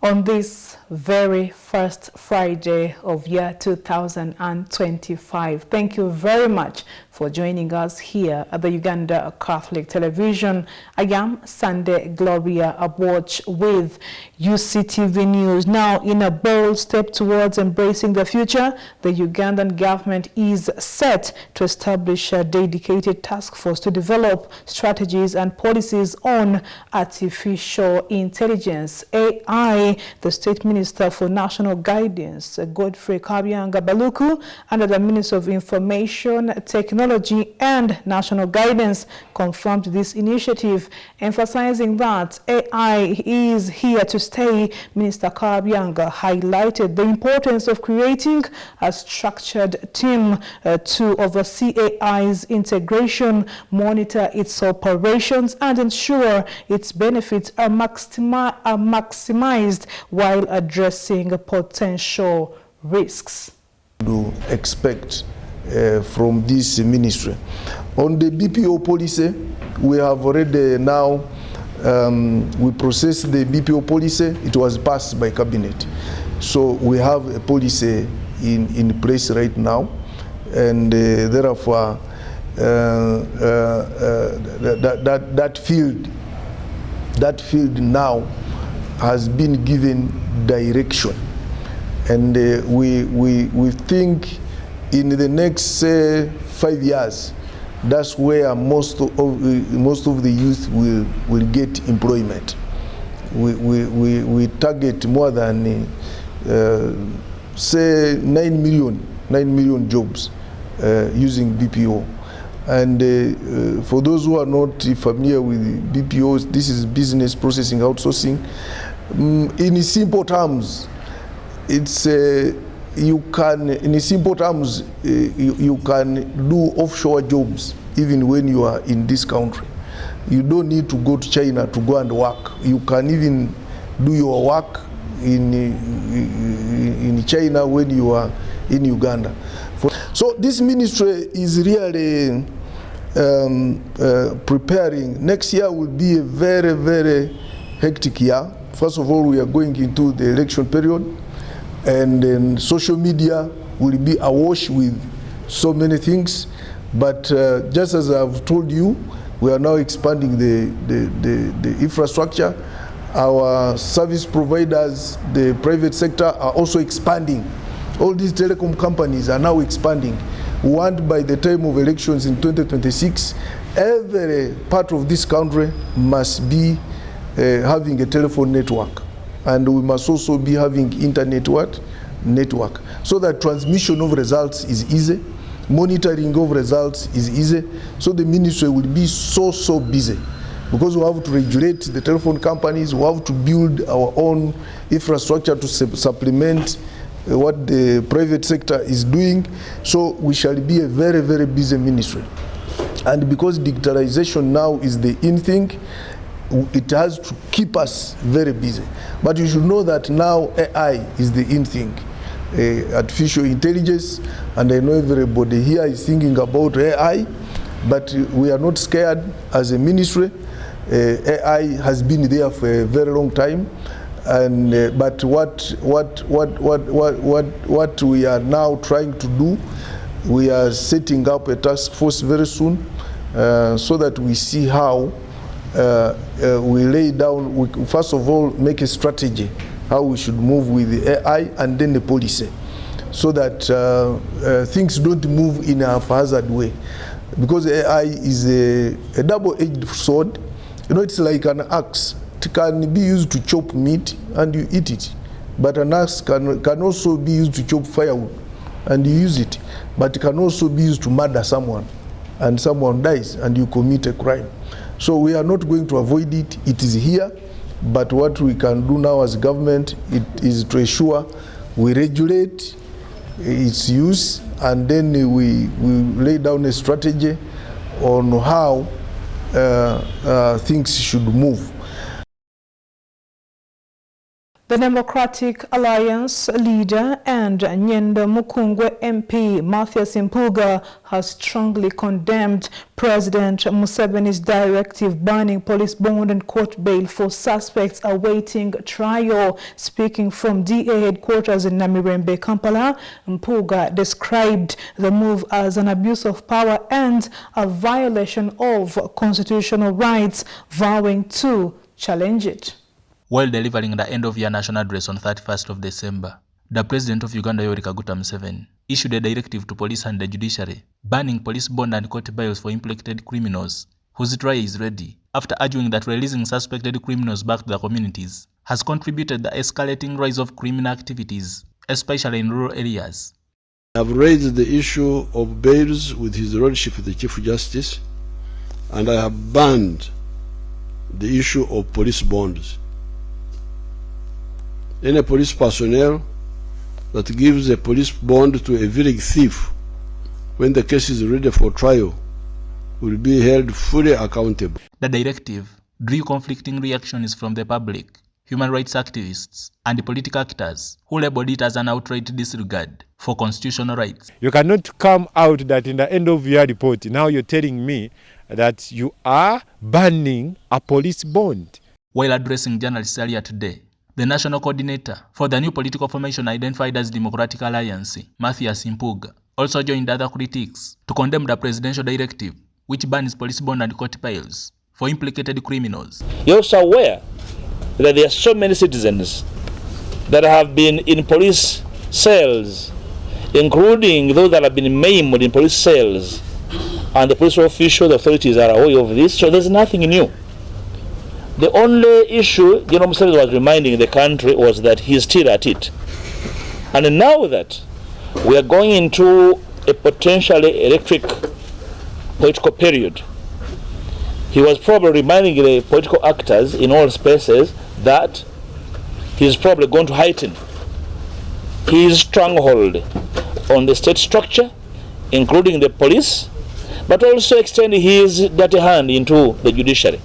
On this very first Friday of year 2025. Thank you very much for joining us here at the Uganda Catholic Television. I am Sunday Gloria Abwatch with Uctv News. Now, in a bold step towards embracing the future, the Ugandan government is set to establish a dedicated task force to develop strategies and policies on artificial intelligence, AI. The State Minister for National Guidance, Godfrey Kabyanga-Baluku, under the Minister of Information, Technology and National Guidance, confirmed this initiative, emphasizing that AI is here to stay. Minister Kabyanga highlighted the importance of creating a structured team to oversee AI's integration, monitor its operations, and ensure its benefits are maximized while addressing potential risks. To expect from this ministry. On the BPO policy, we have already now, we processed the BPO policy. It was passed by cabinet. So we have a policy in place right now, and therefore that field now has been given direction, and we think in the next 5 years, that's where most of the youth will get employment. We target more than say 9 million jobs using BPO. And for those who are not familiar with BPOs, this is business processing outsourcing. In simple terms, it's you can do offshore jobs even when you are in this country. You don't need to go to China to go and work. You can even do your work in China when you are in Uganda. So this ministry is really preparing. Next year will be a very, very hectic year. First of all, we are going into the election period, and then social media will be awash with so many things. But just as I've told you, we are now expanding the infrastructure. Our service providers, the private sector, are also expanding. All these telecom companies are now expanding. We want by the time of elections in 2026, every part of this country must be having a telephone network, and we must also be having internet network, so that transmission of results is easy, monitoring of results is easy. So the ministry will be so busy, because we have to regulate the telephone companies, we have to build our own infrastructure to supplement what the private sector is doing. So we shall be a very, very busy ministry. And because digitalization now is the in thing, it has to keep us very busy. But you should know that now AI is the in thing, artificial intelligence, and I know everybody here is thinking about AI, but we are not scared as a ministry. AI has been there for a very long time, and but what we are now trying to do, we are setting up a task force very soon, so that we see how we lay down, we first of all make a strategy how we should move with the AI, and then the policy, so that things don't move in a haphazard way, because AI is a double-edged sword. You know, it's like an axe. It can be used to chop meat and you eat it, but an axe can also be used to chop firewood and you use it, but it can also be used to murder someone, and someone dies and you commit a crime. So we are not going to avoid it. It is here, but what we can do now as government is to ensure we regulate its use, and then we lay down a strategy on how things should move. The Democratic Alliance leader and Nyendo Mukungwe MP Mathias Impuga has strongly condemned President Museveni's directive banning police bond and court bail for suspects awaiting trial. Speaking from DA headquarters in Namirembe, Kampala, Impuga described the move as an abuse of power and a violation of constitutional rights, vowing to challenge it. While delivering the end-of-year national address on 31st of December, the President of Uganda, Yoweri Kaguta Museveni, issued a directive to police and the judiciary banning police bond and court bails for implicated criminals whose trial is ready, after arguing that releasing suspected criminals back to the communities has contributed to the escalating rise of criminal activities, especially in rural areas. I have raised the issue of bails with His Lordship the Chief Justice, and I have banned the issue of police bonds. Any police personnel that gives a police bond to a village thief when the case is ready for trial will be held fully accountable. The directive drew conflicting reactions from the public, human rights activists, and political actors who labeled it as an outright disregard for constitutional rights. You cannot come out that in the end of your report, now you're telling me that you are banning a police bond. While addressing journalists earlier today, the national coordinator for the new political formation identified as Democratic Alliance, Mathias Impuga, also joined other critics to condemn the presidential directive which bans police bond and court bails for implicated criminals. You're also aware that there are so many citizens that have been in police cells, including those that have been maimed in police cells, and the police officials, the authorities are aware of this, so there's nothing new. The only issue General Museveni was reminding the country was that he's still at it. And now that we are going into a potentially electric political period, he was probably reminding the political actors in all spaces that he's probably going to heighten his stronghold on the state structure, including the police, but also extend his dirty hand into the judiciary.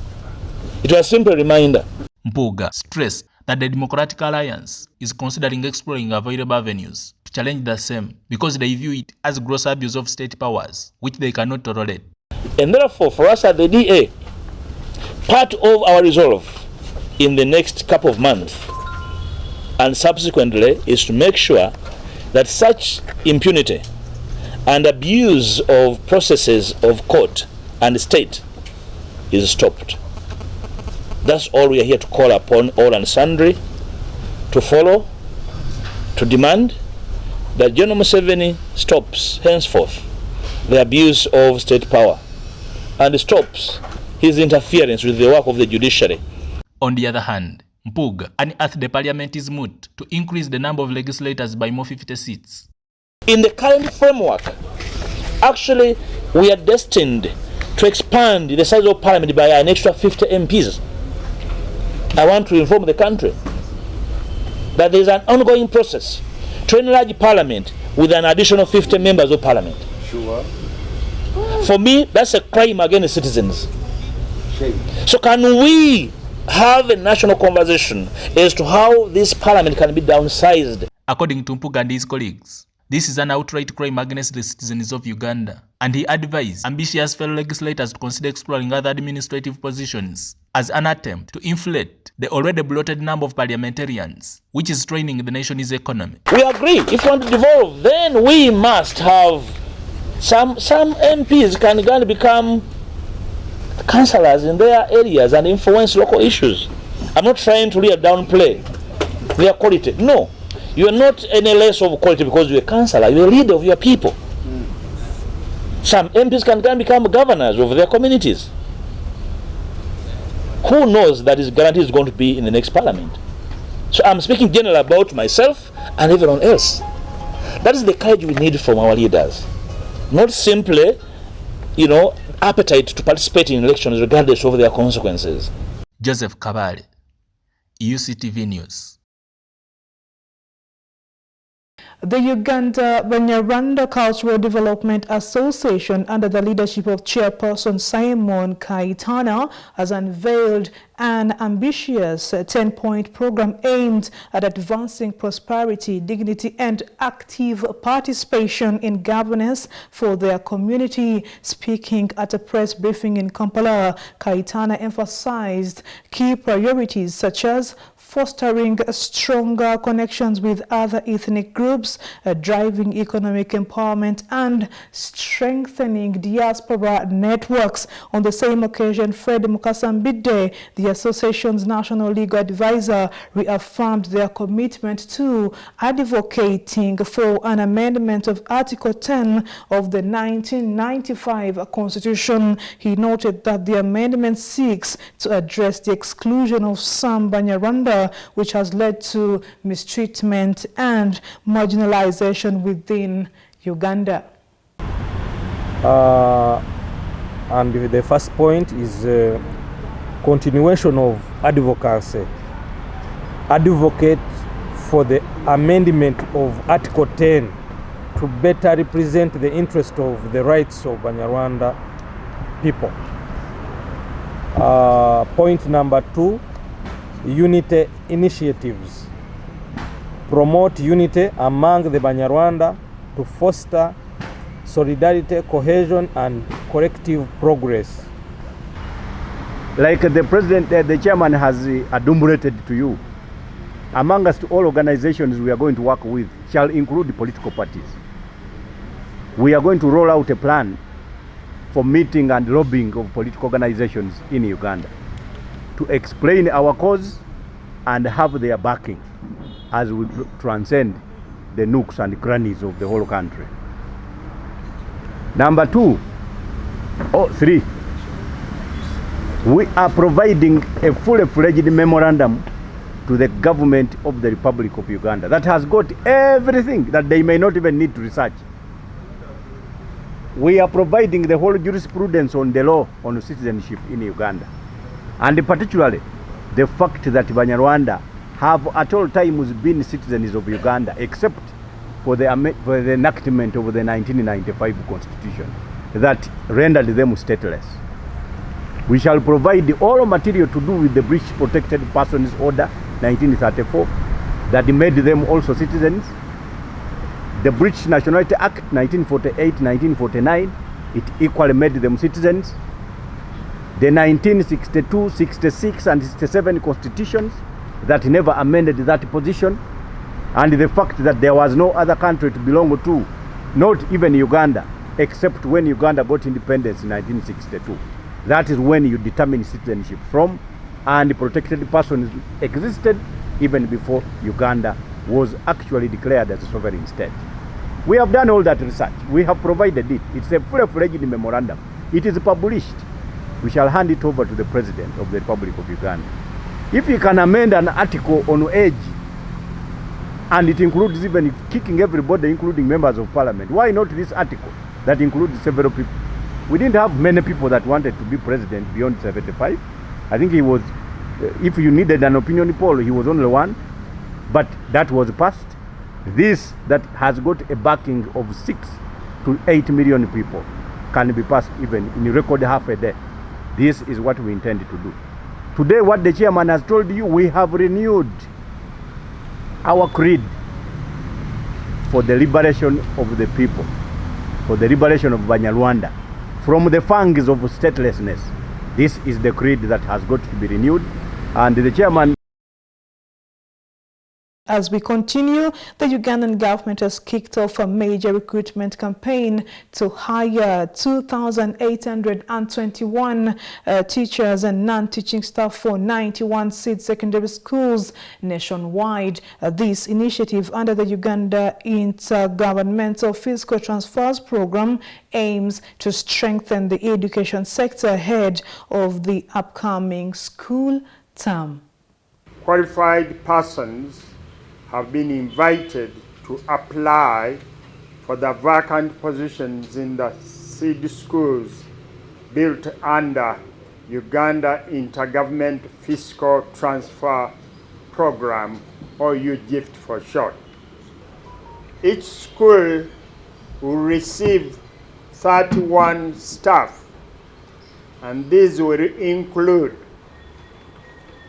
It was a simple reminder. Impuga stressed that the Democratic Alliance is considering exploring available avenues to challenge the same because they view it as gross abuse of state powers, which they cannot tolerate. And therefore, for us at the DA, part of our resolve in the next couple of months and subsequently is to make sure that such impunity and abuse of processes of court and state is stopped. That's all we are here to call upon all and sundry to follow, to demand that General Museveni stops henceforth the abuse of state power and stops his interference with the work of the judiciary. On the other hand, Impuga unearthed the parliament is moot to increase the number of legislators by more 50 seats. In the current framework, actually we are destined to expand the size of parliament by an extra 50 MPs. I want to inform the country that there is an ongoing process to enlarge parliament with an additional 50 members of parliament. Sure. For me, that's a crime against citizens. So can we have a national conversation as to how this parliament can be downsized? According to Impuga and his colleagues, this is an outright crime against the citizens of Uganda, and he advised ambitious fellow legislators to consider exploring other administrative positions as an attempt to inflate the already bloated number of parliamentarians, which is straining the nation's economy. We agree. If we want to devolve, then we must have some MPs can become councillors in their areas and influence local issues. I'm not trying to really downplay their quality. No. You are not any less of quality because you're a councillor. You're a leader of your people. Some MPs can become governors of their communities. Who knows that his guarantee is going to be in the next parliament? So I'm speaking generally about myself and everyone else. That is the courage we need from our leaders. Not simply, appetite to participate in elections regardless of their consequences. Joseph Kabale, Uctv News. The Uganda Banyarwanda Cultural Development Association, under the leadership of Chairperson Simon Kaitana, has unveiled an ambitious 10-point program aimed at advancing prosperity, dignity, and active participation in governance for their community. Speaking at a press briefing in Kampala, Kaitana emphasized key priorities such as fostering stronger connections with other ethnic groups, driving economic empowerment, and strengthening diaspora networks. On the same occasion, Fred Mukasambide, the association's national legal advisor, reaffirmed their commitment to advocating for an amendment of Article 10 of the 1995 Constitution. He noted that the amendment seeks to address the exclusion of some Banyarwanda, which has led to mistreatment and marginalization within Uganda. And the first point is continuation of advocacy. Advocate for the amendment of Article 10 to better represent the interest of the rights of Banyarwanda people. Point number 2, unity initiatives. Promote unity among the Banyarwanda to foster solidarity, cohesion, and collective progress. Like the president, the chairman has adumbrated to you, amongst all organizations we are going to work with shall include the political parties. We are going to roll out a plan for meeting and lobbying of political organizations in Uganda to explain our cause and have their backing as we transcend the nooks and crannies of the whole country. Number 3, we are providing a fully-fledged memorandum to the government of the Republic of Uganda that has got everything that they may not even need to research. We are providing the whole jurisprudence on the law on citizenship in Uganda, and particularly the fact that Banyarwanda have at all times been citizens of Uganda except for the enactment of the 1995 Constitution that rendered them stateless. We shall provide all material to do with the British Protected Persons Order 1934 that made them also citizens. The British Nationality Act 1948-1949, it equally made them citizens. The 1962, 66, and 67 constitutions that never amended that position, and the fact that there was no other country to belong to, not even Uganda, except when Uganda got independence in 1962. That is when you determine citizenship from, and protected persons existed even before Uganda was actually declared as a sovereign state. We have done all that research. We have provided it. It's a fully-fledged memorandum. It is published. We shall hand it over to the President of the Republic of Uganda. If he can amend an article on age, and it includes even kicking everybody, including members of parliament, why not this article that includes several people? We didn't have many people that wanted to be president beyond 75. I think he was, if you needed an opinion poll, he was only one, but that was passed. This that has got a backing of 6 to 8 million people can be passed even in record half a day. This is what we intend to do. Today, what the chairman has told you, we have renewed our creed for the liberation of the people, for the liberation of Banyarwanda from the fangs of statelessness. This is the creed that has got to be renewed, and the chairman. As we continue, the Ugandan government has kicked off a major recruitment campaign to hire 2,821 teachers and non-teaching staff for 91 seed secondary schools nationwide. This initiative under the Uganda Intergovernmental Fiscal Transfers Program aims to strengthen the education sector ahead of the upcoming school term. Qualified persons have been invited to apply for the vacant positions in the seed schools built under Uganda Intergovernmental Fiscal Transfer Program, or UGIFT for short. Each school will receive 31 staff, and these will include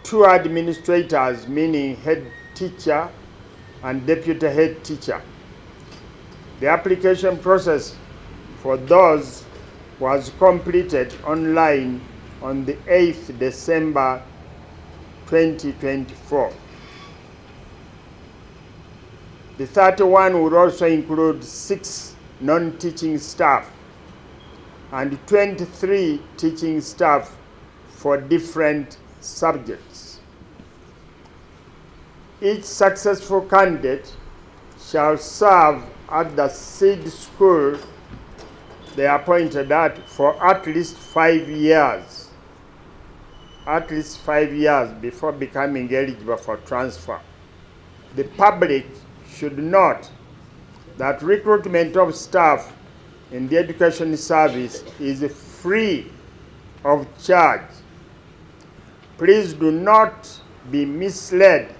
2 administrators, meaning head teacher and deputy head teacher. The application process for those was completed online on the 8th December 2024. The 31 would also include 6 non-teaching staff and 23 teaching staff for different subjects. Each successful candidate shall serve at the seed school they are appointed at for at least 5 years. At least 5 years before becoming eligible for transfer. The public should note that recruitment of staff in the education service is free of charge. Please do not be misled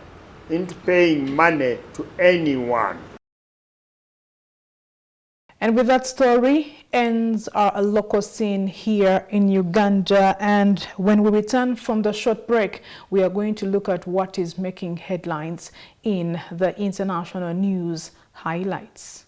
into paying money to anyone. And with that story ends our local scene here in Uganda. And when we return from the short break, we are going to look at what is making headlines in the international news highlights.